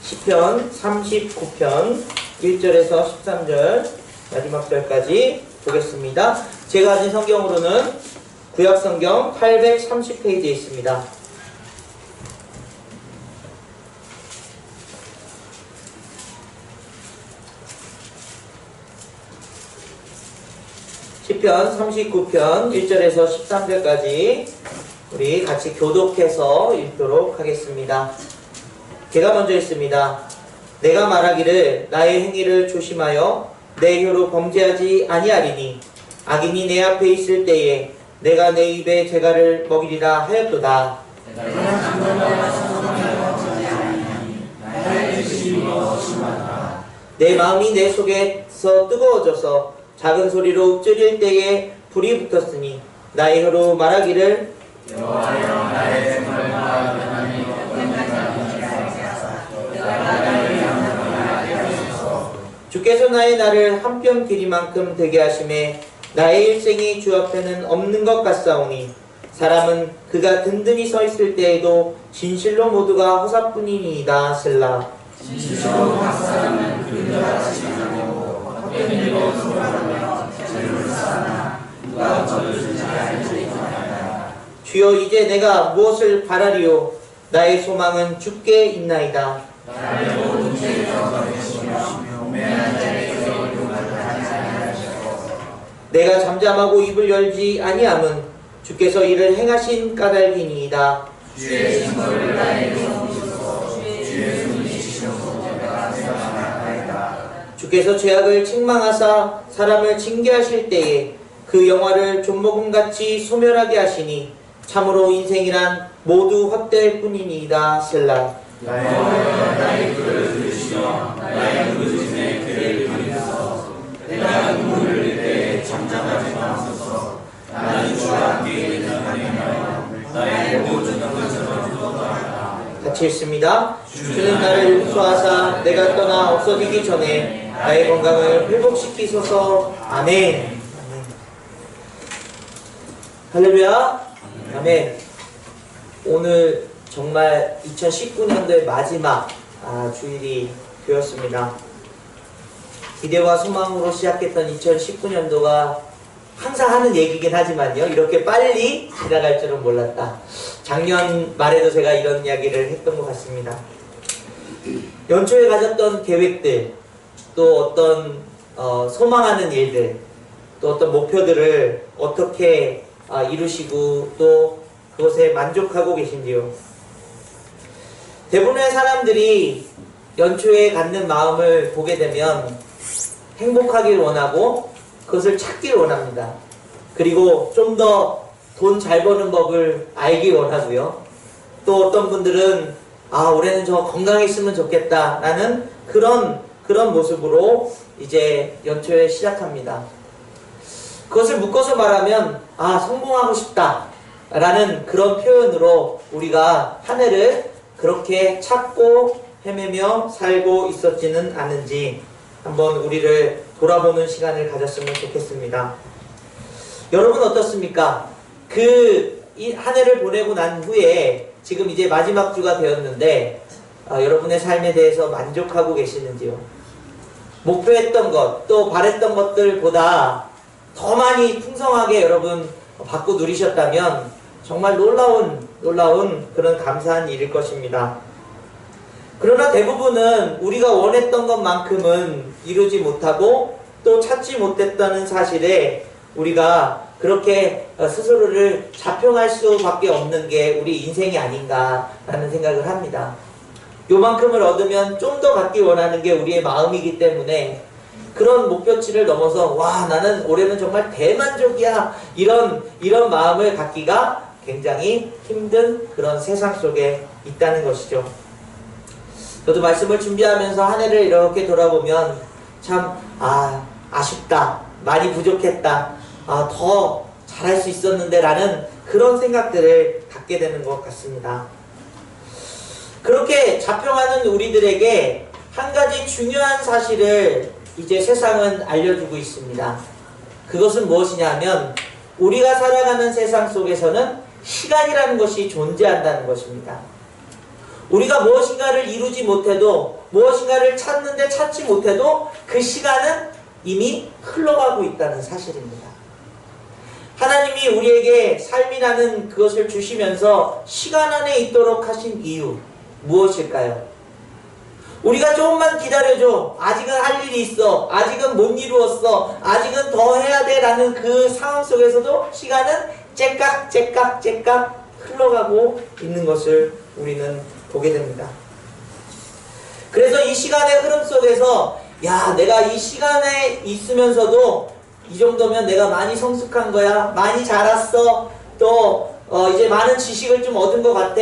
시편 39편 1절에서 13절 마지막 절까지 보겠습니다. 제가 가진 성경으로는 구약성경 830페이지에 있습니다. 시편 39편 1절에서 13절까지 우리 같이 교독해서 읽도록 하겠습니다. 제가 먼저 읽습니다. 내가 말하기를 나의 행위를 조심하여 내 혀로 범죄하지 아니하리니 악인이 내 앞에 있을 때에 내가 내 입에 재갈을 먹이리라 하였도다. 내 마음이 내 속에서 뜨거워져서 작은 소리로 엎드릴 때에 불이 붙었으니 나의 혀로 말하기를 여호와여 나의 생활과 변함이 주께서 나의 날을 한뼘 길이만큼 되게 하심에 나의 일생이 주 앞에는 없는 것 같사오니 사람은 그가 든든히 서 있을 때에도 진실로 모두가 허사뿐이니이다. 셀라. 진실로 각 사람은 그들같이 하고 헛된 일로 소홀하며 죄를 쌓나 누가 저를 주지 않으리이다. 주여 이제 내가 무엇을 바라리요 나의 소망은 주께 있나이다. 나의 모든 죄에서 거두시며 내가 잠잠하고 입을 열지 아니함은 주께서 이를 행하신 까닭이니이다. 주의 증거를 나에게 주소서. 주의 손이 지시옵소서. 내가 생각하나이다. 주께서 죄악을 책망하사 사람을 징계하실 때에 그 영화를 좀먹음같이 소멸하게 하시니 참으로 인생이란 모두 헛될 뿐이니이다. 셀라. 나의 글을 들으시며 나의 부르짖음에 귀를 기울이소서. 내가 눈물을 흘릴 때 잠잠하지 마소서. 나는 주와 함께 있는 하나님이여 나의 모든 것을 주도하라. 같이 읽습니다. 주는 나를 용서하사 내가 떠나 없어지기 전에 나의 건강을 회복시키소서. 아멘. 할렐루야. 아멘. 오늘 정말 2019년도의 마지막 주일이 되었습니다. 기대와 소망으로 시작했던 2019년도가 항상 하는 얘기긴 하지만요, 이렇게 빨리 지나갈 줄은 몰랐다. 작년 말에도 제가 이런 이야기를 했던 것 같습니다. 연초에 가졌던 계획들, 또 어떤 소망하는 일들, 또 어떤 목표들을 어떻게 이루시고 또 그것에 만족하고 계신지요? 대부분의 사람들이 연초에 갖는 마음을 보게 되면 행복하길 원하고 그것을 찾길 원합니다. 그리고 좀 더 돈 잘 버는 법을 알길 원하고요. 또 어떤 분들은 올해는 저 건강했으면 좋겠다 라는 그런 모습으로 이제 연초에 시작합니다. 그것을 묶어서 말하면 성공하고 싶다 라는 그런 표현으로 우리가 한 해를 그렇게 찾고 헤매며 살고 있었지는 않은지 한번 우리를 돌아보는 시간을 가졌으면 좋겠습니다. 여러분 어떻습니까? 이 한 해를 보내고 난 후에 지금 이제 마지막 주가 되었는데 여러분의 삶에 대해서 만족하고 계시는지요? 목표했던 것, 또 바랬던 것들보다 더 많이 풍성하게 여러분 받고 누리셨다면 정말 놀라운 그런 감사한 일일 것입니다. 그러나 대부분은 우리가 원했던 것만큼은 이루지 못하고 또 찾지 못했다는 사실에 우리가 그렇게 스스로를 자평할 수밖에 없는 게 우리 인생이 아닌가라는 생각을 합니다. 요만큼을 얻으면 좀 더 갖기 원하는 게 우리의 마음이기 때문에 그런 목표치를 넘어서 나는 올해는 정말 대만족이야 이런 마음을 갖기가 굉장히 힘든 그런 세상 속에 있다는 것이죠. 저도 말씀을 준비하면서 한 해를 이렇게 돌아보면 참 아쉽다, 많이 부족했다, 더 잘할 수 있었는데 라는 그런 생각들을 갖게 되는 것 같습니다. 그렇게 자평하는 우리들에게 한 가지 중요한 사실을 이제 세상은 알려주고 있습니다. 그것은 무엇이냐 하면 우리가 살아가는 세상 속에서는 시간이라는 것이 존재한다는 것입니다. 우리가 무엇인가를 이루지 못해도, 무엇인가를 찾는데 찾지 못해도 그 시간은 이미 흘러가고 있다는 사실입니다. 하나님이 우리에게 삶이라는 그것을 주시면서 시간 안에 있도록 하신 이유 무엇일까요? 우리가 조금만 기다려줘. 아직은 할 일이 있어. 아직은 못 이루었어. 아직은 더 해야 돼. 라는 그 상황 속에서도 시간은 째깍 흘러가고 있는 것을 우리는 보게 됩니다. 그래서 이 시간의 흐름 속에서 야, 내가 이 시간에 있으면서도 이 정도면 내가 많이 성숙한 거야. 많이 자랐어. 또 이제 많은 지식을 좀 얻은 것 같아.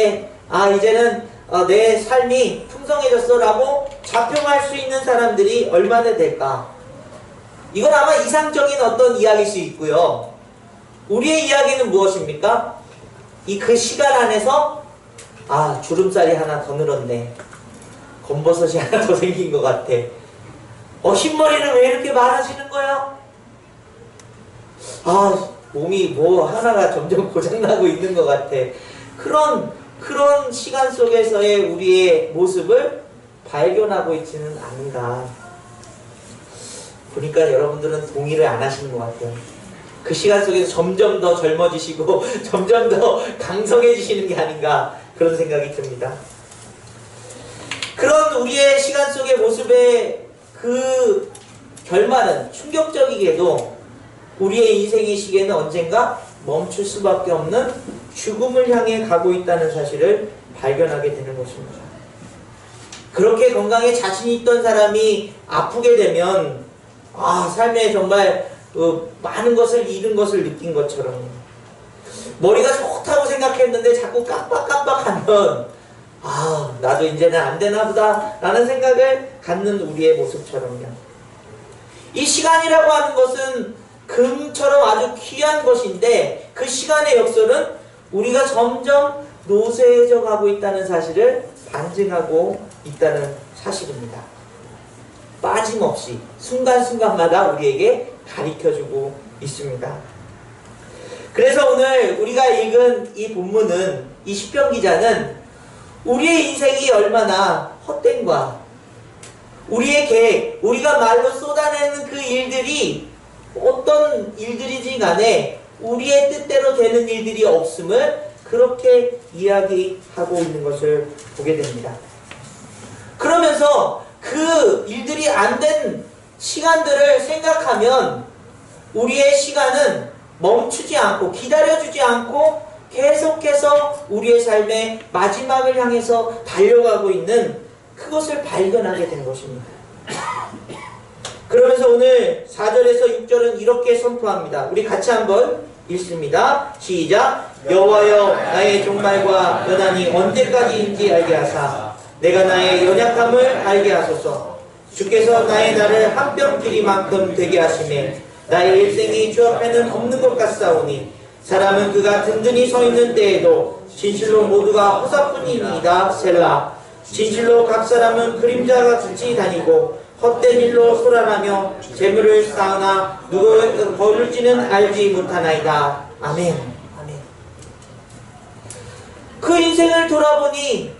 아, 이제는 내 삶이 풍성해졌어 라고 자평할 수 있는 사람들이 얼마나 될까? 이건 아마 이상적인 어떤 이야기일 수 있고요. 우리의 이야기는 무엇입니까? 그 시간 안에서 아, 주름살이 하나 더 늘었네. 검버섯이 하나 더 생긴 것 같아. 흰머리는 왜 이렇게 많아지는 거야? 아, 몸이 뭐 하나가 점점 고장나고 있는 것 같아. 그런 시간 속에서의 우리의 모습을 발견하고 있지는 않은가. 보니까 여러분들은 동의를 안 하시는 것 같아요. 그 시간 속에서 점점 더 젊어지시고 점점 더 강성해지시는 게 아닌가 그런 생각이 듭니다. 그런 우리의 시간 속의 모습의 그 결말은 충격적이게도 우리의 인생의 시계는 언젠가 멈출 수밖에 없는 죽음을 향해 가고 있다는 사실을 발견하게 되는 것입니다. 그렇게 건강에 자신이 있던 사람이 아프게 되면 삶에 정말 많은 것을 잃은 것을 느낀 것처럼 머리가 좋다고 생각했는데 자꾸 깜빡깜빡하면 나도 이제는 안 되나 보다 라는 생각을 갖는 우리의 모습처럼요. 이 시간이라고 하는 것은 금처럼 아주 귀한 것인데 그 시간의 역설은 우리가 점점 노쇠해져 가고 있다는 사실을 반증하고 있다는 사실입니다. 빠짐없이 순간순간마다 우리에게 가르쳐주고 있습니다. 그래서 오늘 우리가 읽은 이 본문은, 이 시편 기자는 우리의 인생이 얼마나 헛된과 우리의 계획, 우리가 말로 쏟아내는 그 일들이 어떤 일들이지 간에 우리의 뜻대로 되는 일들이 없음을 그렇게 이야기하고 있는 것을 보게 됩니다. 그러면서 그 일들이 안 된 시간들을 생각하면 우리의 시간은 멈추지 않고 기다려주지 않고 계속해서 우리의 삶의 마지막을 향해서 달려가고 있는 그것을 발견하게 된 것입니다. 그러면서 오늘 4절에서 6절은 이렇게 선포합니다. 우리 같이 한번 읽습니다. 시작. 여호와여, 나의 종말과 연한이 언제까지인지 알게 하사 내가 나의 연약함을 알게 하소서. 주께서 나의 날을 한 뼘 길이만큼 되게 하시매 나의 일생이 주 앞에는 없는 것 같사오니 사람은 그가 든든히 서 있는 때에도 진실로 모두가 허사뿐이니이다. 셀라. 진실로 각 사람은 그림자가 같이 다니고 헛된 일로 소란하며 재물을 쌓으나 누구를 거둘지는 알지 못하나이다. 아멘. 아멘. 그 인생을 돌아보니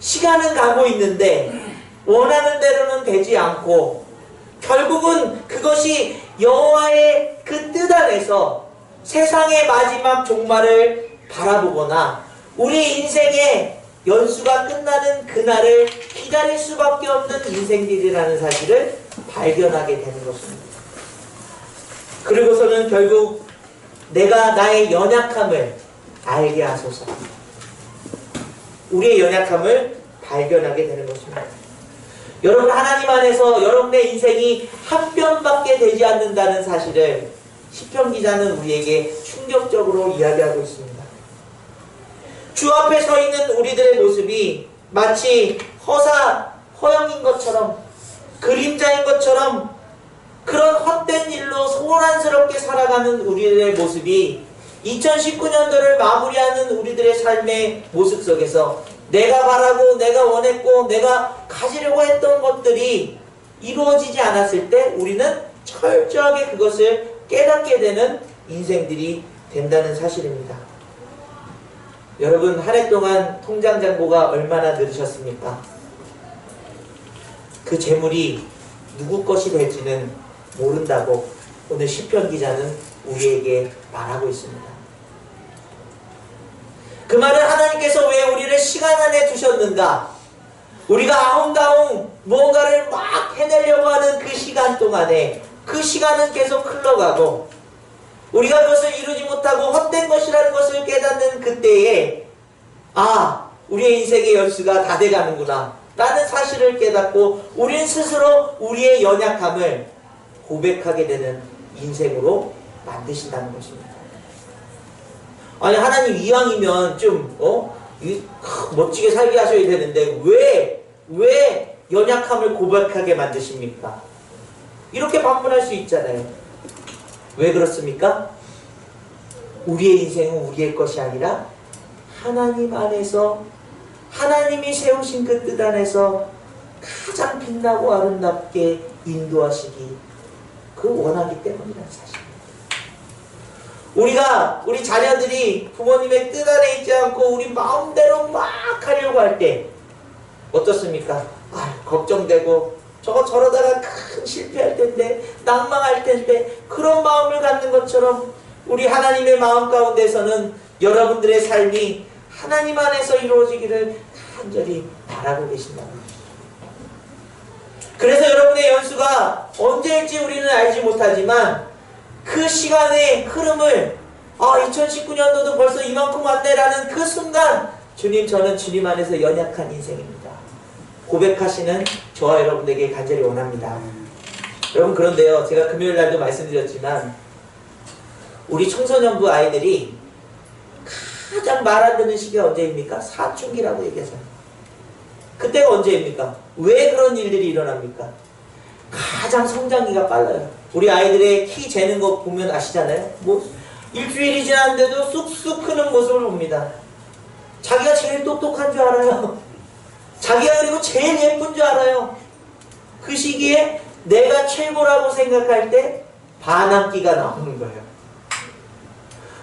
시간은 가고 있는데 원하는 대로는 되지 않고 결국은 그것이 여호와의 그 뜻 안에서 세상의 마지막 종말을 바라보거나 우리 인생의 연수가 끝나는 그날을 기다릴 수밖에 없는 인생들이라는 사실을 발견하게 되는 것입니다. 그리고서는 결국 내가 나의 연약함을 알게 하소서. 우리의 연약함을 발견하게 되는 것입니다. 여러분, 하나님 안에서 여러분의 인생이 한 뼘밖에 되지 않는다는 사실을 시편 기자는 우리에게 충격적으로 이야기하고 있습니다. 주 앞에 서 있는 우리들의 모습이 마치 허영인 것처럼, 그림자인 것처럼 그런 헛된 일로 소란스럽게 살아가는 우리들의 모습이 2019년도를 마무리하는 우리들의 삶의 모습 속에서 내가 바라고 내가 원했고 내가 가지려고 했던 것들이 이루어지지 않았을 때 우리는 철저하게 그것을 깨닫게 되는 인생들이 된다는 사실입니다. 여러분 한 해 동안 통장 잔고가 얼마나 늘으셨습니까? 그 재물이 누구 것이 될지는 모른다고 오늘 시편 기자는 우리에게 말하고 있습니다. 그 말은 하나님께서 왜 우리를 시간 안에 두셨는가? 우리가 아웅다웅 무언가를 막 해내려고 하는 그 시간 동안에 그 시간은 계속 흘러가고 우리가 그것을 이루지 못하고 헛된 것이라는 것을 깨닫는 그때에 우리의 인생의 연수가 다 돼가는구나 라는 사실을 깨닫고 우리는 스스로 우리의 연약함을 고백하게 되는 인생으로 만드신다는 것입니다. 아니 하나님 이왕이면 좀 멋지게 살게 하셔야 되는데 왜 연약함을 고백하게 만드십니까? 이렇게 반문할 수 있잖아요. 왜 그렇습니까? 우리의 인생은 우리의 것이 아니라 하나님 안에서 하나님이 세우신 그 뜻 안에서 가장 빛나고 아름답게 인도하시기 원하기 때문이라는 사실입니다. 우리 자녀들이 부모님의 뜻 안에 있지 않고 우리 마음대로 막 하려고 할 때 어떻습니까? 걱정되고 저러다가 큰 실패할 텐데 낭망할 텐데 그런 마음을 갖는 것처럼 우리 하나님의 마음 가운데서는 여러분들의 삶이 하나님 안에서 이루어지기를 간절히 바라고 계신다는 것입니다. 그래서 여러분의 연수가 언제일지 우리는 알지 못하지만 그 시간의 흐름을 2019년도도 벌써 이만큼 왔네라는 그 순간 저는 주님 안에서 연약한 인생입니다. 고백하시는 저와 여러분에게 간절히 원합니다. 여러분 그런데요, 제가 금요일 날도 말씀드렸지만 우리 청소년부 아이들이 가장 말 안 듣는 시기가 언제입니까? 사춘기라고 얘기하잖아요. 그때가 언제입니까? 왜 그런 일들이 일어납니까? 가장 성장기가 빨라요. 우리 아이들의 키 재는 거 보면 아시잖아요. 일주일이 지났는데도 쑥쑥 크는 모습을 봅니다. 자기가 제일 똑똑한 줄 알아요. 자기가 그리고 제일 예쁜 줄 알아요. 그 시기에 내가 최고라고 생각할 때 반항기가 나오는 거예요.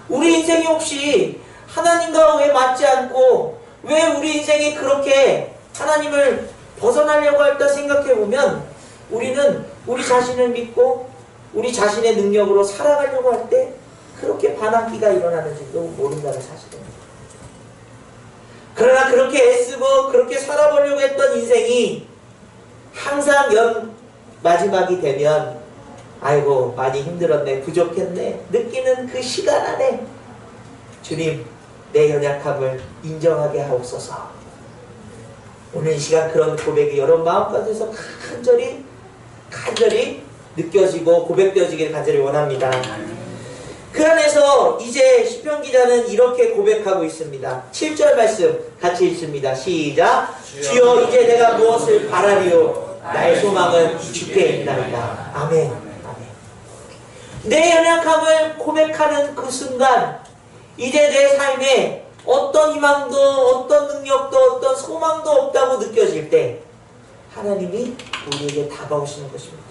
우리 인생이 혹시 하나님과 왜 맞지 않고 왜 우리 인생이 그렇게 하나님을 벗어나려고 할까 생각해보면 우리는 우리 자신을 믿고 우리 자신의 능력으로 살아가려고 할 때 그렇게 반항기가 일어나는지도 모른다는 사실입니다. 그러나 그렇게 애쓰고 그렇게 살아보려고 했던 인생이 항상 마지막이 되면 아이고 많이 힘들었네, 부족했네 느끼는 그 시간 안에 주님 내 연약함을 인정하게 하옵소서. 오늘 이 시간 그런 고백이 여러분 마음가운데서 간절히 느껴지고 고백되어지기를 간절히 원합니다. 그 안에서 이제 시편 기자는 이렇게 고백하고 있습니다. 7절 말씀 같이 읽습니다. 시작. 주여 이제 내가 무엇을 바라리요 나의 소망은 주께 있나이다. 아멘. 내 연약함을 고백하는 그 순간 이제 내 삶에 어떤 희망도 어떤 능력도 어떤 소망도 없다고 느껴질 때 하나님이 우리에게 다가오시는 것입니다.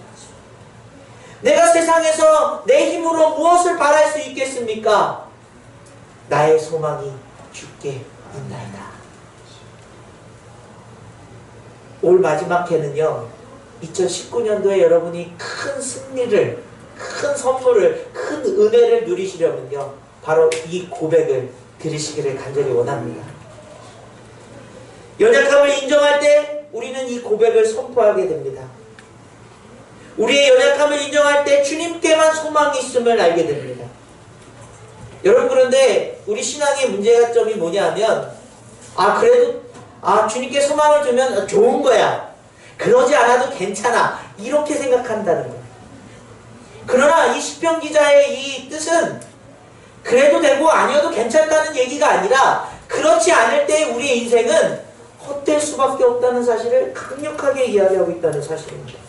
내가 세상에서 내 힘으로 무엇을 바랄 수 있겠습니까? 나의 소망이 주께 있나이다. 올 마지막 해는요 2019년도에 여러분이 큰 승리를 큰 선물을 큰 은혜를 누리시려면요 바로 이 고백을 들으시기를 간절히 원합니다. 연약함을 인정할 때 우리는 이 고백을 선포하게 됩니다. 우리의 연약함을 인정할 때 주님께만 소망이 있음을 알게 됩니다. 여러분 그런데 우리 신앙의 문제점이 뭐냐면 그래도 주님께 소망을 주면 좋은 거야. 그러지 않아도 괜찮아. 이렇게 생각한다는 거예요. 그러나 이 시편 기자의 이 뜻은 그래도 되고 아니어도 괜찮다는 얘기가 아니라 그렇지 않을 때 우리의 인생은 헛될 수밖에 없다는 사실을 강력하게 이야기하고 있다는 사실입니다.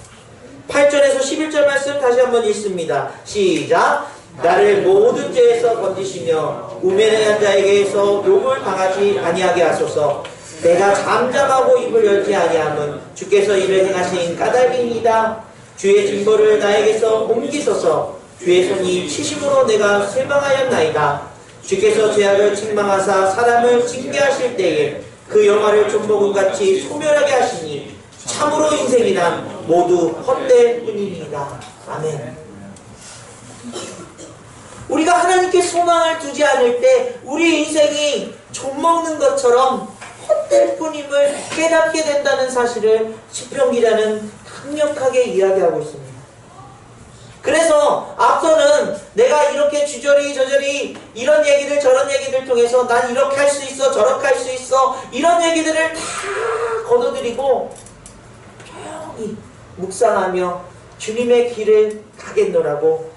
8절에서 11절 말씀 다시 한번 읽습니다. 시작. 나를 모든 죄에서 건지시며 우매한 자에게서 욕을 당하지 아니하게 하소서. 내가 잠잠하고 입을 열지 아니함은 주께서 이를 행하신 까닭이니이다. 주의 징벌을 나에게서 옮기소서. 주의 손이 치심으로 내가 실망하였나이다. 주께서 죄악을 책망하사 사람을 징계하실 때에 그 영화를 좀먹음같이 소멸하게 하시니 참으로 인생이란 모두 헛되뿐입니다. 아멘. 우리가 하나님께 소망을 두지 않을 때 우리 인생이 좀먹는 것처럼 헛될 뿐임을 깨닫게 된다는 사실을 시편 기자는 강력하게 이야기하고 있습니다. 그래서 앞서는 내가 이렇게 주저리 저저리 이런 얘기들 저런 얘기들 통해서 난 이렇게 할 수 있어 저렇게 할 수 있어 이런 얘기들을 다 거둬들이고 조용히 묵상하며 주님의 길을 가겠노라고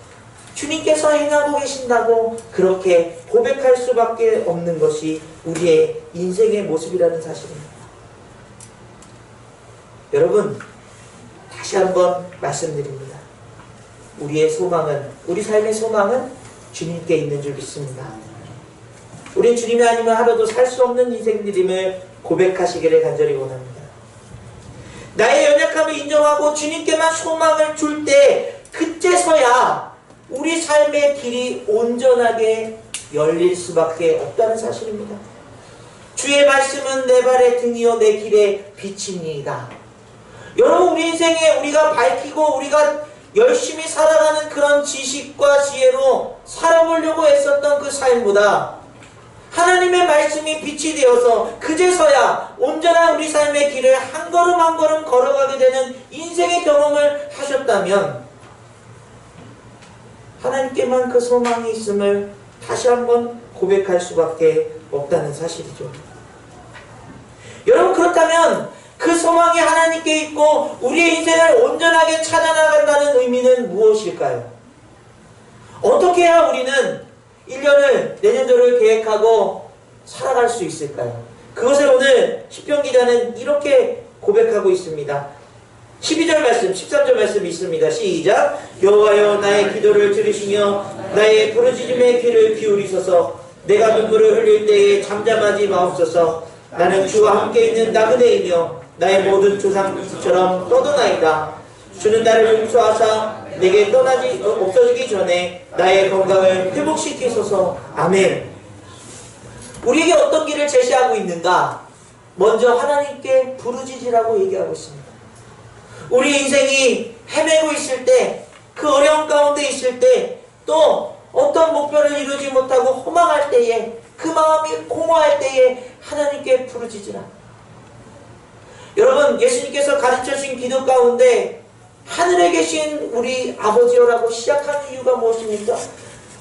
주님께서 행하고 계신다고 그렇게 고백할 수밖에 없는 것이 우리의 인생의 모습이라는 사실입니다. 여러분, 다시 한번 말씀드립니다. 우리의 소망은, 우리 삶의 소망은 주님께 있는 줄 믿습니다. 우린 주님이 아니면 하루도 살 수 없는 인생들임을 고백하시기를 간절히 원합니다. 나의 연약함을 인정하고 주님께만 소망을 줄 때 그때서야 우리 삶의 길이 온전하게 열릴 수밖에 없다는 사실입니다. 주의 말씀은 내 발의 등이요 내 길의 빛입니다. 여러분, 우리 인생에 우리가 밝히고 우리가 열심히 살아가는 그런 지식과 지혜로 살아보려고 애썼던 그 삶보다 하나님의 말씀이 빛이 되어서 그제서야 온전한 우리 삶의 길을 한 걸음 한 걸음 걸어가게 되는 인생의 경험을 하셨다면 하나님께만 그 소망이 있음을 다시 한번 고백할 수밖에 없다는 사실이죠. 여러분, 그렇다면 그 소망이 하나님께 있고 우리의 인생을 온전하게 찾아나간다는 의미는 무엇일까요? 어떻게 해야 우리는 1년을 내년도를 계획하고 살아갈 수 있을까요? 그것을 오늘 시편 기자는 이렇게 고백하고 있습니다. 12절 말씀, 13절 말씀이 있습니다. 시작. 여호와여 나의 기도를 들으시며 나의 부르짖음의 귀를 기울이소서. 내가 눈물을 흘릴 때에 잠잠하지 마옵소서. 나는 주와 함께 있는 나그네이며 나의 모든 조상처럼 떠도나이다. 주는 나를 용서하사 내게 떠나지 없어지기 전에 나의 건강을 회복시키소서. 아멘. 우리에게 어떤 길을 제시하고 있는가? 먼저 하나님께 부르짖으라고 얘기하고 있습니다. 우리 인생이 헤매고 있을 때, 그 어려운 가운데 있을 때, 또 어떤 목표를 이루지 못하고 허망할 때에, 그 마음이 공허할 때에 하나님께 부르짖으라. 여러분, 예수님께서 가르쳐주신 기도 가운데 하늘에 계신 우리 아버지여라고 시작하는 이유가 무엇입니까?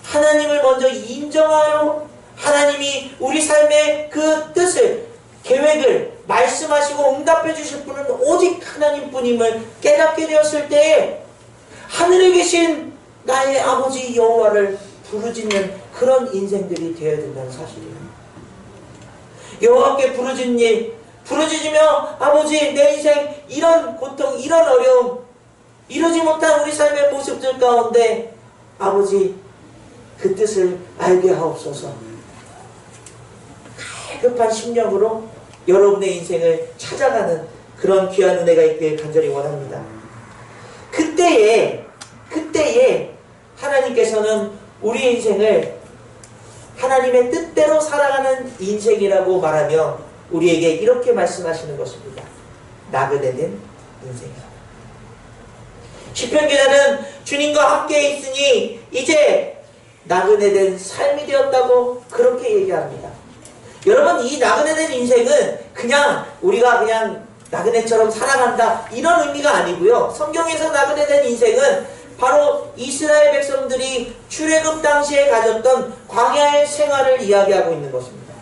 하나님을 먼저 인정하여 하나님이 우리 삶의 그 뜻을, 계획을 말씀하시고 응답해 주실 분은 오직 하나님뿐임을 깨닫게 되었을 때에 하늘에 계신 나의 아버지 여호와를 부르짖는 그런 인생들이 되어야 된다는 사실이에요. 여호와께 부르짖는 일, 부르짖으며 아버지 내 인생 이런 고통, 이런 어려움, 이루지 못한 우리 삶의 모습들 가운데 아버지 그 뜻을 알게 하옵소서. 갈급한 심령으로 여러분의 인생을 찾아가는 그런 귀한 은혜가 있길 간절히 원합니다. 그때에 하나님께서는 우리 인생을 하나님의 뜻대로 살아가는 인생이라고 말하며 우리에게 이렇게 말씀하시는 것입니다. 나그네된 인생이다. 시편 기자는 주님과 함께 있으니 이제 나그네된 삶이 되었다고 그렇게 얘기합니다. 여러분, 이 나그네된 인생은 그냥 우리가 그냥 나그네처럼 살아간다 이런 의미가 아니고요. 성경에서 나그네된 인생은 바로 이스라엘 백성들이 출애굽 당시에 가졌던 광야의 생활을 이야기하고 있는 것입니다.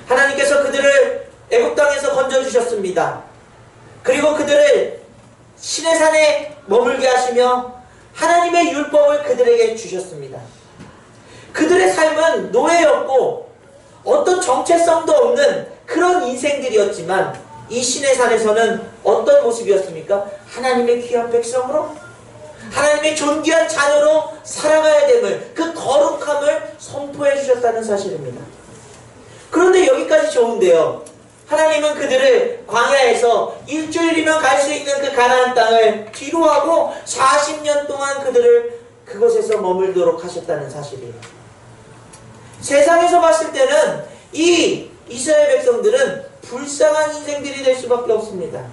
하나님께서 그들을 애굽 땅에서 건져주셨습니다. 그리고 그들을 시내산에 머물게 하시며 하나님의 율법을 그들에게 주셨습니다. 그들의 삶은 노예였고 어떤 정체성도 없는 그런 인생들이었지만 이 시내산에서는 어떤 모습이었습니까? 하나님의 귀한 백성으로, 하나님의 존귀한 자녀로 살아가야 됨을, 그 거룩함을 선포해 주셨다는 사실입니다. 그런데 여기까지 좋은데요. 하나님은 그들을 광야에서 일주일이면 갈 수 있는 그 가나안 땅을 뒤로하고 40년 동안 그들을 그곳에서 머물도록 하셨다는 사실이에요. 세상에서 봤을 때는 이 이스라엘 백성들은 불쌍한 인생들이 될 수밖에 없습니다.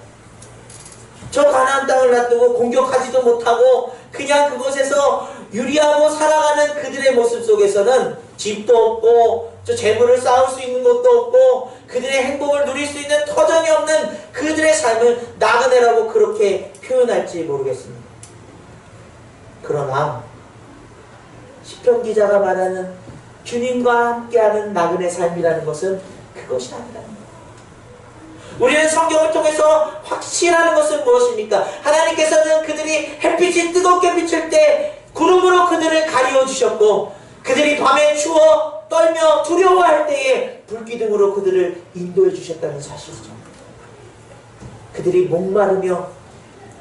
저 가나안 땅을 놔두고 공격하지도 못하고 그냥 그곳에서 유리하고 살아가는 그들의 모습 속에서는 집도 없고 저 재물을 쌓을 수 있는 것도 없고 그들의 행복을 누릴 수 있는 터전이 없는 그들의 삶을 나그네라고 그렇게 표현할지 모르겠습니다. 그러나 시편 기자가 말하는 주님과 함께하는 나그네 삶이라는 것은 그것이 아니라는 거예요. 우리는 성경을 통해서 확신하는 것은 무엇입니까? 하나님께서는 그들이 햇빛이 뜨겁게 비칠 때 구름으로 그들을 가리워 주셨고 그들이 밤에 추워 떨며 두려워할 때에 불기둥으로 그들을 인도해 주셨다는 사실이죠. 그들이 목마르며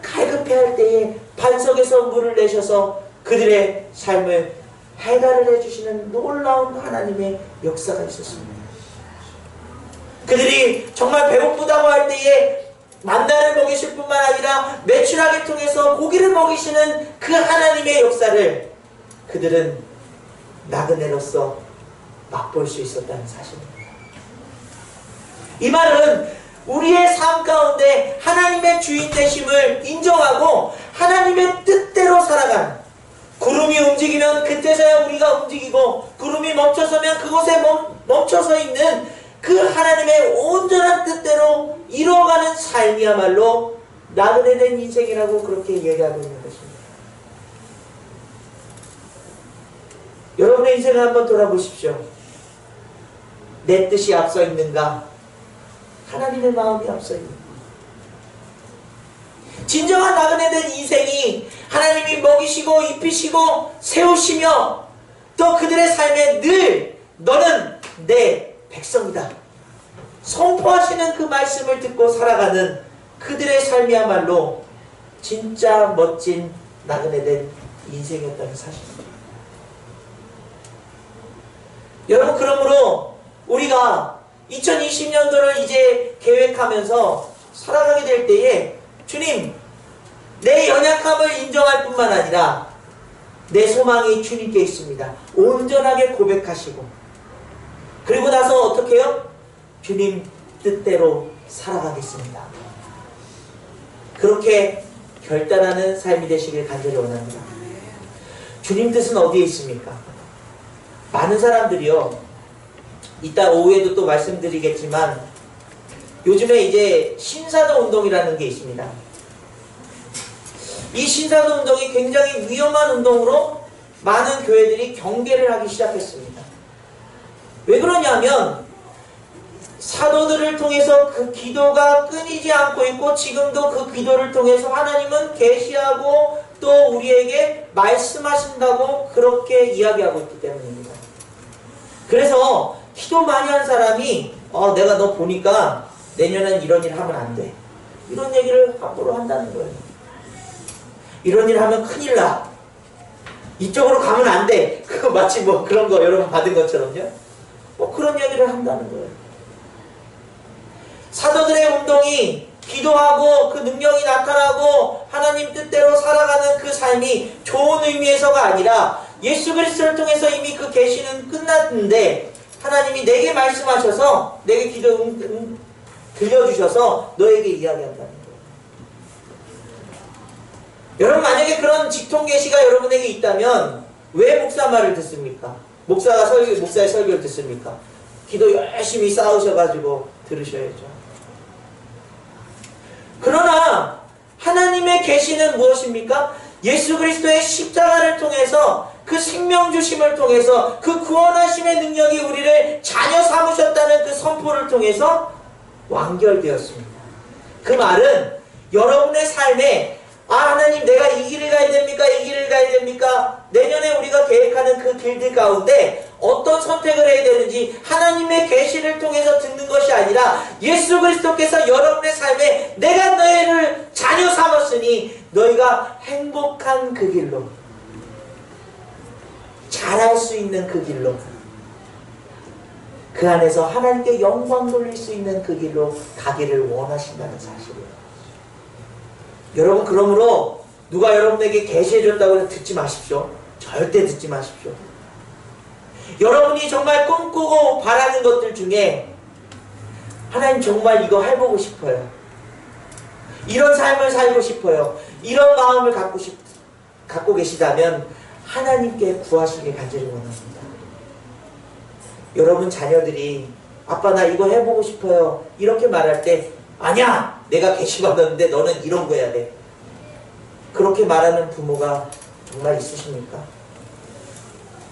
갈급해할 때에 반석에서 물을 내셔서 그들의 삶을 해결을 해주시는 놀라운 하나님의 역사가 있었습니다. 그들이 정말 배고프다고 할 때에 만나를 먹이실 뿐만 아니라 메추라기를 통해서 고기를 먹이시는 그 하나님의 역사를 그들은 나그네로서 맛볼 수 있었다는 사실입니다. 이 말은 우리의 삶 가운데 하나님의 주인 되심을 인정하고 하나님의 뜻대로 살아가는, 구름이 움직이면 그때서야 우리가 움직이고 구름이 멈춰서면 그곳에 멈춰서 있는 그 하나님의 온전한 뜻대로 이루어가는 삶이야말로 나그네된 인생이라고 그렇게 얘기하고 있는 것입니다. 여러분의 인생을 한번 돌아보십시오. 내 뜻이 앞서 있는가? 하나님의 마음이 앞서 있는가? 진정한 나그네된 인생이 하나님이 먹이시고 입히시고 세우시며 또 그들의 삶에 늘 너는 내 백성이다 선포하시는 그 말씀을 듣고 살아가는 그들의 삶이야말로 진짜 멋진 나그네된 인생이었다는 사실입니다. 여러분, 그러므로 우리가 2020년도를 이제 계획하면서 살아가게 될 때에 주님, 내 연약함을 인정할 뿐만 아니라 내 소망이 주님께 있습니다. 온전하게 고백하시고 그리고 나서 어떻게 해요? 주님 뜻대로 살아가겠습니다. 그렇게 결단하는 삶이 되시길 간절히 원합니다. 주님 뜻은 어디에 있습니까? 많은 사람들이요, 이따 오후에도 또 말씀드리겠지만 요즘에 이제 신사도 운동이라는 게 있습니다. 이 신사도 운동이 굉장히 위험한 운동으로 많은 교회들이 경계를 하기 시작했습니다. 왜 그러냐면 사도들을 통해서 그 기도가 끊이지 않고 있고 지금도 그 기도를 통해서 하나님은 계시하고 또 우리에게 말씀하신다고 그렇게 이야기하고 있기 때문입니다. 그래서 기도 많이 한 사람이 내가 너 보니까 내년엔 이런 일 하면 안 돼, 이런 얘기를 함부로 한다는 거예요. 이런 일 하면 큰일 나, 이쪽으로 가면 안 돼, 그거 마치 뭐 그런 거 여러분 받은 것처럼요, 뭐 그런 얘기를 한다는 거예요. 사도들의 운동이 기도하고 그 능력이 나타나고 하나님 뜻대로 살아가는 그 삶이 좋은 의미에서가 아니라 예수 그리스도를 통해서 이미 그 계시는 끝났는데 하나님이 내게 말씀하셔서 내게 기도 들려주셔서 너에게 이야기한다는 거예요. 여러분, 만약에 그런 직통 계시가 여러분에게 있다면 왜 목사 말을 듣습니까? 목사의 설교를 듣습니까? 기도 열심히 쌓으셔가지고 들으셔야죠. 그러나 하나님의 계시는 무엇입니까? 예수 그리스도의 십자가를 통해서 그 생명 주심을 통해서 그 구원하심의 능력이 우리를 자녀 삼으셨다는 그 선포를 통해서 완결되었습니다. 그 말은 여러분의 삶에 하나님, 내가 이 길을 가야 됩니까? 이 길을 가야 됩니까? 내년에 우리가 계획하는 그 길들 가운데 어떤 선택을 해야 되는지 하나님의 계시를 통해서 듣는 것이 아니라 예수 그리스도께서 여러분의 삶에 내가 너희를 자녀 삼았으니 너희가 행복한 그 길로, 잘할 수 있는 그 길로, 그 안에서 하나님께 영광 돌릴 수 있는 그 길로 가기를 원하신다는 사실이에요. 여러분, 그러므로 누가 여러분에게 계시해줬다고 해서 듣지 마십시오. 절대 듣지 마십시오. 여러분이 정말 꿈꾸고 바라는 것들 중에 하나님 정말 이거 해보고 싶어요. 이런 삶을 살고 싶어요. 이런 마음을 갖고 계시다면 하나님께 구하시길 간절히 원합니다. 여러분 자녀들이 아빠 나 이거 해보고 싶어요. 이렇게 말할 때 아니야! 내가 계시받았는데 너는 이런 거 해야 돼. 그렇게 말하는 부모가 정말 있으십니까?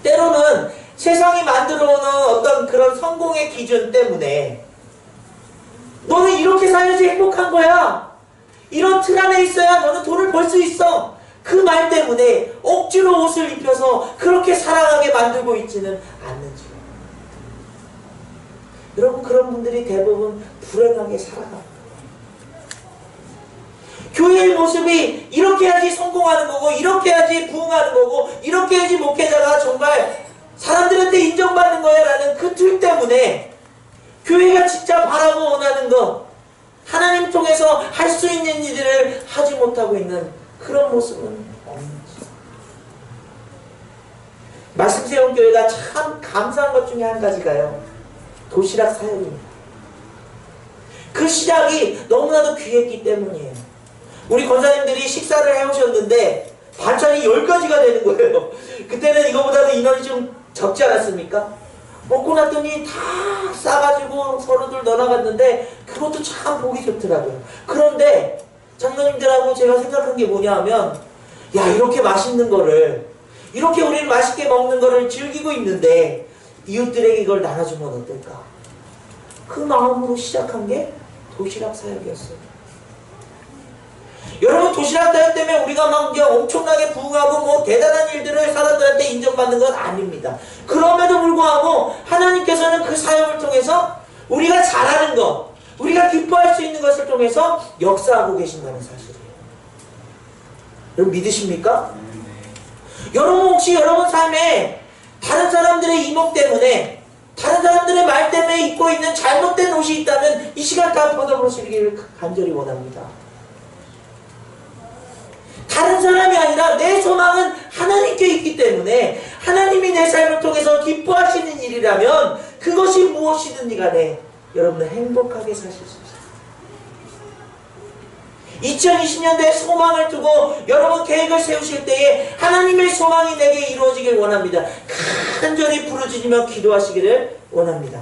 때로는 세상이 만들어 오는 어떤 그런 성공의 기준 때문에 너는 이렇게 살아야지 행복한 거야. 이런 틀 안에 있어야 너는 돈을 벌 수 있어. 그 말 때문에 억지로 옷을 입혀서 그렇게 살아가게 만들고 있지는 않는지. 여러분 그런 분들이 대부분 불행하게 살아갑니다. 교회의 모습이 이렇게 해야지 성공하는 거고 이렇게 해야지 부흥하는 거고 이렇게 해야지 목회자가 정말 사람들한테 인정받는 거야 라는 그 틀 때문에 교회가 진짜 바라고 원하는 것 하나님 통해서 할 수 있는 일들을 하지 못하고 있는 그런 모습은 없는지. 말씀세운교회가 참 감사한 것 중에 한 가지가요. 도시락 사역입니다. 그 시작이 너무나도 귀했기 때문이에요. 우리 권사님들이 식사를 해오셨는데 반찬이 10가지가 되는 거예요. 그때는 이거보다도 인원이 좀 적지 않았습니까? 먹고 났더니 다 싸가지고 서로들 넣어나갔는데 그것도 참 보기 좋더라고요. 그런데 장로님들하고 제가 생각한 게 뭐냐 하면 야 이렇게 맛있는 거를 이렇게 우리는 맛있게 먹는 거를 즐기고 있는데 이웃들에게 이걸 나눠주면 어떨까? 그 마음으로 시작한 게 도시락 사역이었어요. 여러분 도시락 사역 때문에 우리가 막 이제 엄청나게 부흥하고 뭐 대단한 일들을 사람들한테 인정받는 건 아닙니다. 그럼에도 불구하고 하나님께서는 그 사역을 통해서 우리가 잘하는 것, 우리가 기뻐할 수 있는 것을 통해서 역사하고 계신다는 사실이에요. 여러분 믿으십니까? 여러분 혹시 여러분 삶에 다른 사람들의 이목 때문에 다른 사람들의 말 때문에 입고 있는 잘못된 옷이 있다면 이 시간 다 벗어보시기를 간절히 원합니다. 다른 사람이 아니라 내 소망은 하나님께 있기 때문에 하나님이 내 삶을 통해서 기뻐하시는 일이라면 그것이 무엇이든지 간에 여러분은 행복하게 사실 수 있어요. 2020년대에 소망을 두고 여러분 계획을 세우실 때에 하나님의 소망이 내게 이루어지길 원합니다. 간절히 부르짖으며 기도하시기를 원합니다.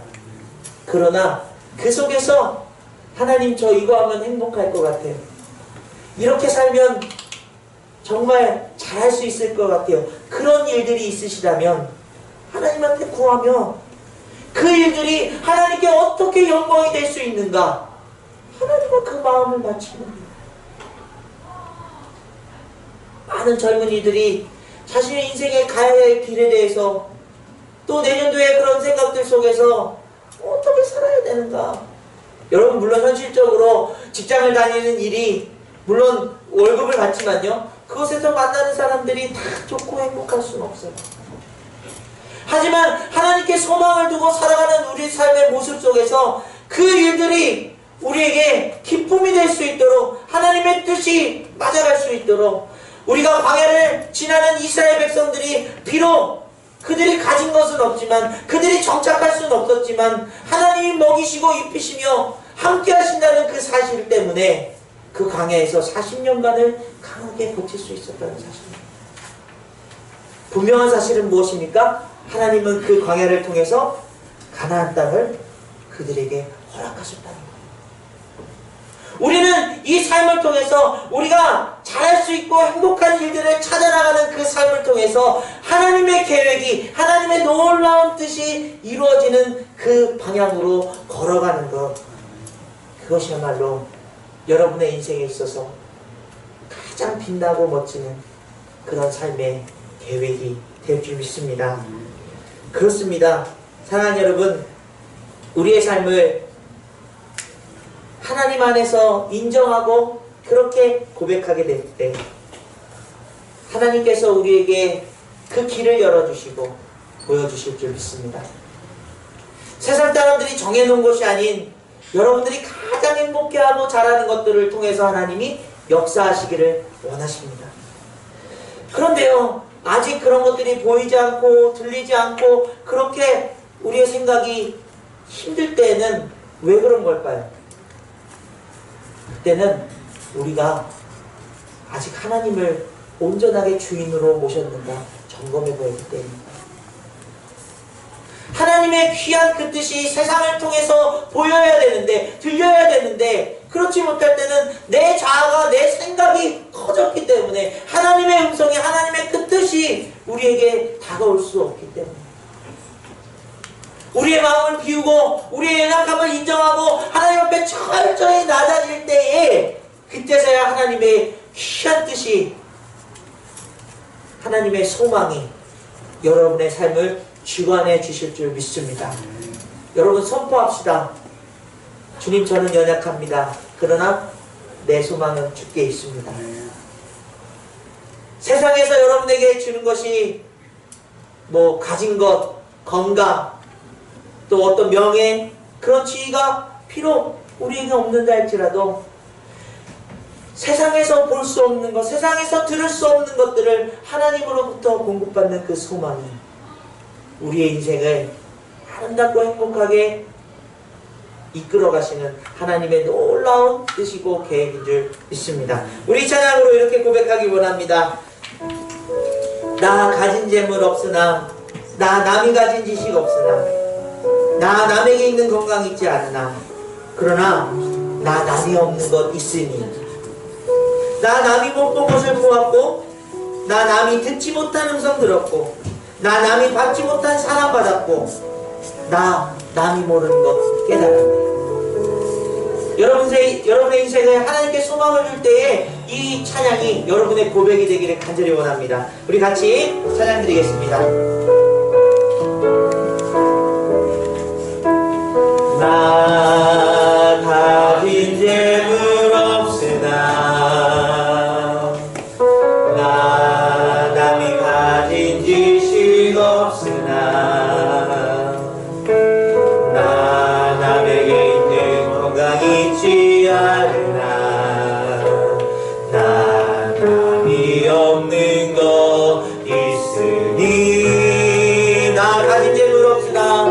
그러나 그 속에서 하나님 저 이거 하면 행복할 것 같아요. 이렇게 살면 정말 잘할 수 있을 것 같아요. 그런 일들이 있으시다면 하나님한테 구하며 그 일들이 하나님께 어떻게 영광이 될 수 있는가 하나님과 그 마음을 맞추는 거예요. 많은 젊은이들이 자신의 인생의 가야 할 길에 대해서 또 내년도에 그런 생각들 속에서 어떻게 살아야 되는가. 여러분 물론 현실적으로 직장을 다니는 일이 물론 월급을 받지만요. 그곳에서 만나는 사람들이 다 좋고 행복할 수는 없어요. 하지만 하나님께 소망을 두고 살아가는 우리 삶의 모습 속에서 그 일들이 우리에게 기쁨이 될 수 있도록 하나님의 뜻이 맞아갈 수 있도록 우리가 광야를 지나는 이스라엘 백성들이 비록 그들이 가진 것은 없지만 그들이 정착할 수는 없었지만 하나님이 먹이시고 입히시며 함께 하신다는 그 사실 때문에 그 광야에서 40년간을 강하게 버틸 수 있었다는 사실입니다. 분명한 사실은 무엇입니까? 하나님은 그 광야를 통해서 가나안 땅을 그들에게 허락하셨다는 거예요. 우리는 이 삶을 통해서 우리가 잘할 수 있고 행복한 일들을 찾아나가는 그 삶을 통해서 하나님의 계획이 하나님의 놀라운 뜻이 이루어지는 그 방향으로 걸어가는 것, 그것이야말로 여러분의 인생에 있어서 가장 빛나고 멋지는 그런 삶의 계획이 될 줄 믿습니다. 그렇습니다. 사랑하는 여러분, 우리의 삶을 하나님 안에서 인정하고 그렇게 고백하게 될 때 하나님께서 우리에게 그 길을 열어주시고 보여주실 줄 믿습니다. 세상 사람들이 정해놓은 것이 아닌 여러분들이 가장 행복해하고 잘하는 것들을 통해서 하나님이 역사하시기를 원하십니다. 그런데요, 아직 그런 것들이 보이지 않고 들리지 않고 그렇게 우리의 생각이 힘들 때에는 왜 그런 걸까요? 그때는 우리가 아직 하나님을 온전하게 주인으로 모셨는가 점검해 보였기 때문입니다. 하나님의 귀한 그 뜻이 세상을 통해서 보여야 되는데, 들려야 되는데, 그렇지 못할 때는 내 자아가, 내 생각이 커졌기 때문에 하나님의 음성이, 하나님의 그 뜻이 우리에게 다가올 수 없기 때문에 우리의 마음을 비우고 우리의 연약함을 인정하고 하나님 앞에 철저히 낮아질 때에 그때서야 하나님의 귀한 뜻이, 하나님의 소망이 여러분의 삶을 주관해 주실 줄 믿습니다. 여러분 선포합시다. 주님, 저는 연약합니다. 그러나 내 소망은 주께 있습니다. 세상에서 여러분에게 주는 것이 뭐 가진 것, 건강, 또 어떤 명예, 그런 지위가 비록 우리에게 없는다 할지라도 세상에서 볼 수 없는 것, 세상에서 들을 수 없는 것들을 하나님으로부터 공급받는 그 소망이 우리의 인생을 아름답고 행복하게 이끌어 가시는 하나님의 놀라운 뜻이고 계획인 줄 믿습니다. 우리 찬양으로 이렇게 고백하기 원합니다. 나 가진 재물 없으나, 나 남이 가진 지식 없으나, 나 남에게 있는 건강 있지 않으나, 그러나 나 남이 없는 것 있으니, 나 남이 못 본 것을 보았고, 나 남이 듣지 못한 음성 들었고, 나 남이 받지 못한 사랑 받았고, 나 남이 모르는 것 깨달았네. 여러분의 인생에 하나님께 소망을 줄 때에 이 찬양이 여러분의 고백이 되기를 간절히 원합니다. 우리 같이 찬양 드리겠습니다. 나 가진 재물 없으나, 나 남이 가진 지식 없으나, 나 남에게 있는 건강 있지 않으나, 나 남이 없는 것 있으니, 나 가진 재물 없으나,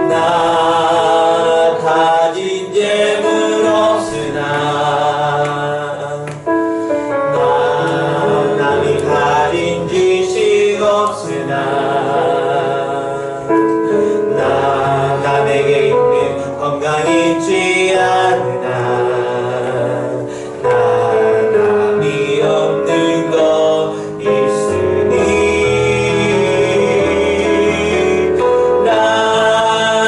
나 가진 재물 없으나, 나 남이 가진 지식 없으나, 나 남에게 있는 건강 있지 않으나, 나 남이 없는 것 있으니, 나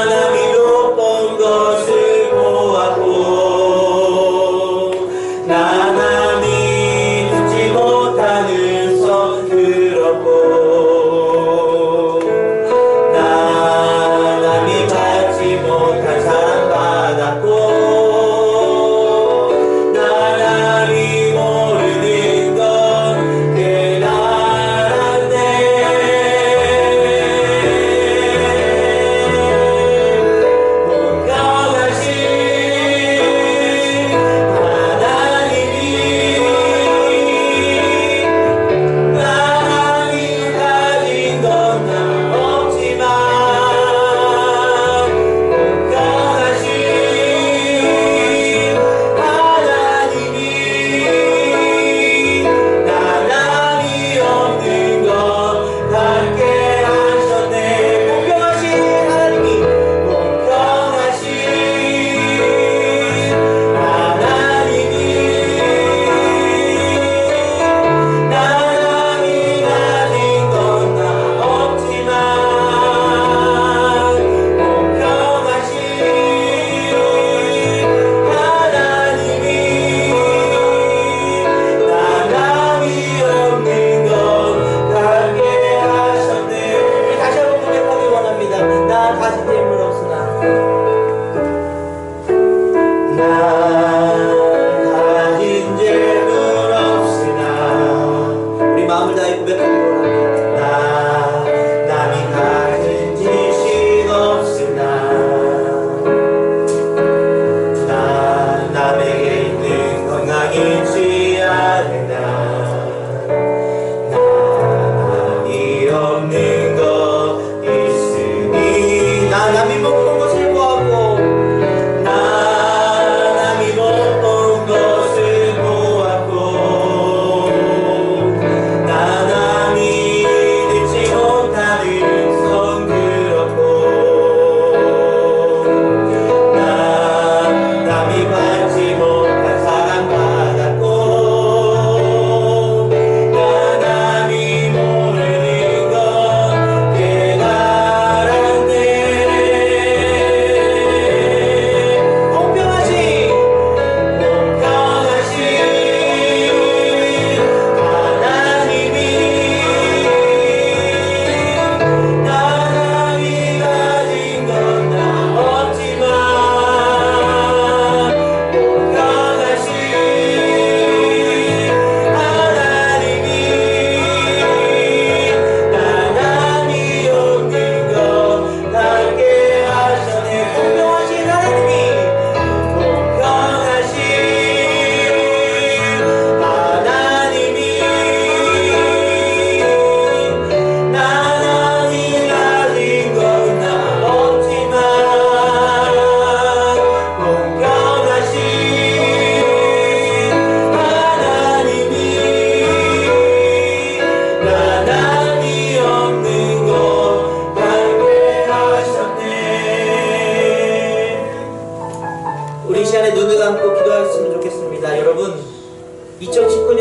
남이 못 본 것을 보았고, 나 남이 듣지 못한 음성 들었고, 나 남이 받지 못한 사랑 받았고, 나 남이 모르는 건 깨달았네. 건강하신 하나님이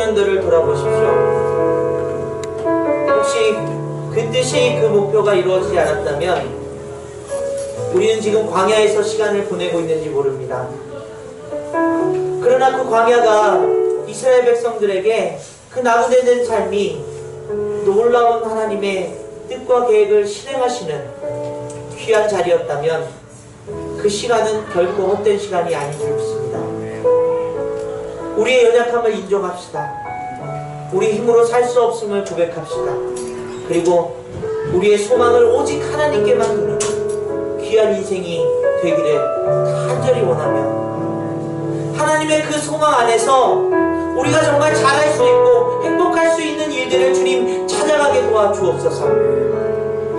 2019년도를 돌아보십시오. 혹시 그 뜻이, 그 목표가 이루어지지 않았다면 우리는 지금 광야에서 시간을 보내고 있는지 모릅니다. 그러나 그 광야가 이스라엘 백성들에게 그 나그네된 삶이 놀라운 하나님의 뜻과 계획을 실행하시는 귀한 자리였다면 그 시간은 결코 헛된 시간이 아닌 줄 믿습니다. 우리의 연약함을 인정합시다. 우리 힘으로 살 수 없음을 고백합시다. 그리고 우리의 소망을 오직 하나님께만 두는 귀한 인생이 되기를 간절히 원하며 하나님의 그 소망 안에서 우리가 정말 잘할 수 있고 행복할 수 있는 일들을 주님 찾아가게 도와주옵소서.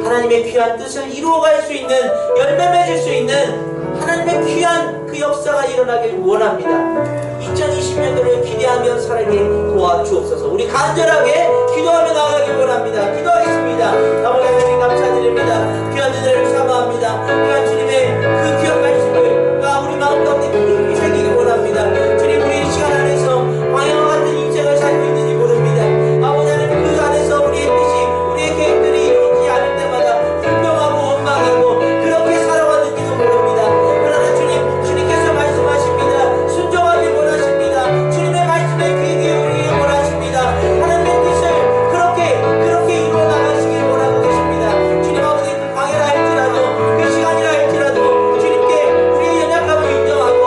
하나님의 귀한 뜻을 이루어갈 수 있는, 열매 맺을 수 있는 하나님의 귀한 그 역사가 일어나길 원합니다. 2020년도를 기대하며 살게 도와주옵소서. 우리 간절하게 기도하며 나아가길 원합니다. 기도하겠습니다. 아버지 하나님 감사드립니다. 귀한 은혜를 사모합니다. 귀한 주님의 그 귀한 말씀을 우리 마음 가운데 깊이 새기길 원합니다. 주님, 우리 시간 안에서 광야와 같은 인생을 살고 있는지 모릅니다. 아버지 하나님, 그 안에서 우리의 뜻이, 우리의 계획들이 이루어지지 않을 때마다 불평하고 원망하고 그렇게 살아왔는지도 모릅니다. 그러나 주님, 주님께서 말씀하십니다. 순종하길 원하십니다. 주님의 말씀에 귀 기울이길 원하십니다. 하나님의 뜻을 그렇게 이루어 나가시길 원하고 계십니다. 주님 아버지, 그 광야라 할지라도 그 시간이라 할지라도 주님께 우리의 연약함을 인정하고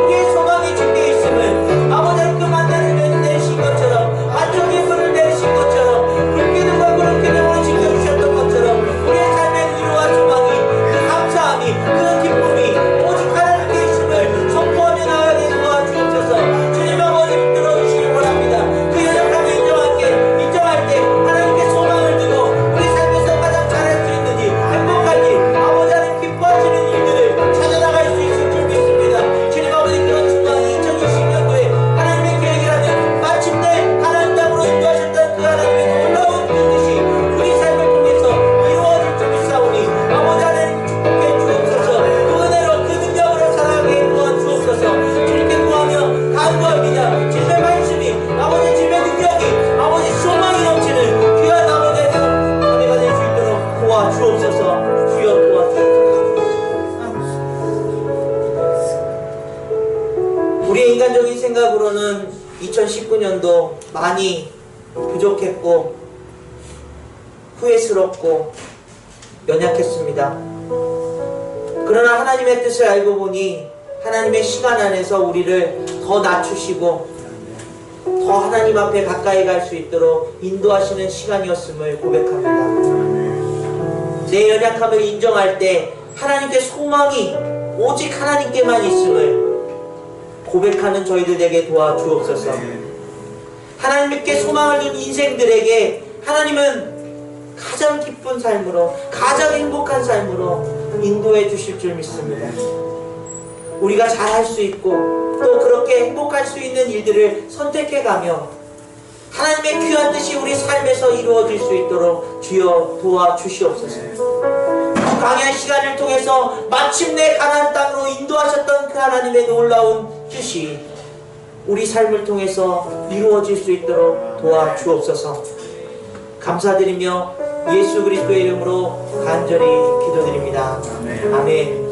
우리의 소망이 주께 있음을 아버지 그 만나를 내신 것처럼 만족의 불을 내신 것처럼 불기둥과 구름 기둥으로 지켜주셨던 것처럼 우리의 삶의 위로와 소망이, 그 감사함이, 그 기쁨이 오직 하나님께 있음을 선포하며 나아가게 도와주옵소서. 주님 아버지 들어주시길 원합니다. 그 연약함을 인정할 때 하나님께 소망을 두고 우리 삶에서 가장 잘할 수 있는지, 행복한지, 아버지 하나님 기뻐하시는 일들을 찾아나갈 수 있을 줄 믿습니다. 주님 아버지, 그런 순간이 2020년도에 하나님의 계획이라면 마침내 하나님 땅으로 인도하셨던 그 하나님의 놀라운 그 뜻이 우리 삶을 통해서 이루어질 줄 믿사오니 아버지 하나님 축복해 주옵소서. 그 은혜로, 그 능력으로 살아가게 도와주옵소서. 주님께 구하며 간구합니다. 주님의 말씀이, 아버지 주님의 능력이, 아버지 소망이 넘치는 귀한 아버지의 은혜가 될 수 있도록 도와주옵소서. 주여 도와주옵소서. 우리의 인간적인 생각으로는 2019년도 많이 부족했고 후회스럽고 연약했습니다. 그러나 하나님의 뜻을 알고 보니 하나님의 시간 안에서 우리를 더 낮추시고 더 하나님 앞에 가까이 갈 수 있도록 인도하시는 시간이었음을 고백합니다. 내 연약함을 인정할 때 하나님께 소망이 오직 하나님께만 있음을 고백하는 저희들 되게 도와주옵소서. 하나님께 소망을 둔 인생들에게 하나님은 가장 기쁜 삶으로, 가장 행복한 삶으로 인도해 주실 줄 믿습니다. 우리가 잘할 수 있고 또 그렇게 행복할 수 있는 일들을 선택해 가며 하나님의 귀한 뜻이 우리 삶에서 이루어질 수 있도록 주여 도와주시옵소서. 광야의 시간을 통해서 마침내 가나안 땅으로 인도하셨던 그 하나님의 놀라운 뜻이 우리 삶을 통해서 이루어질 수 있도록 도와주옵소서. 감사드리며 예수 그리스도의 이름으로 간절히 기도드립니다. 아멘.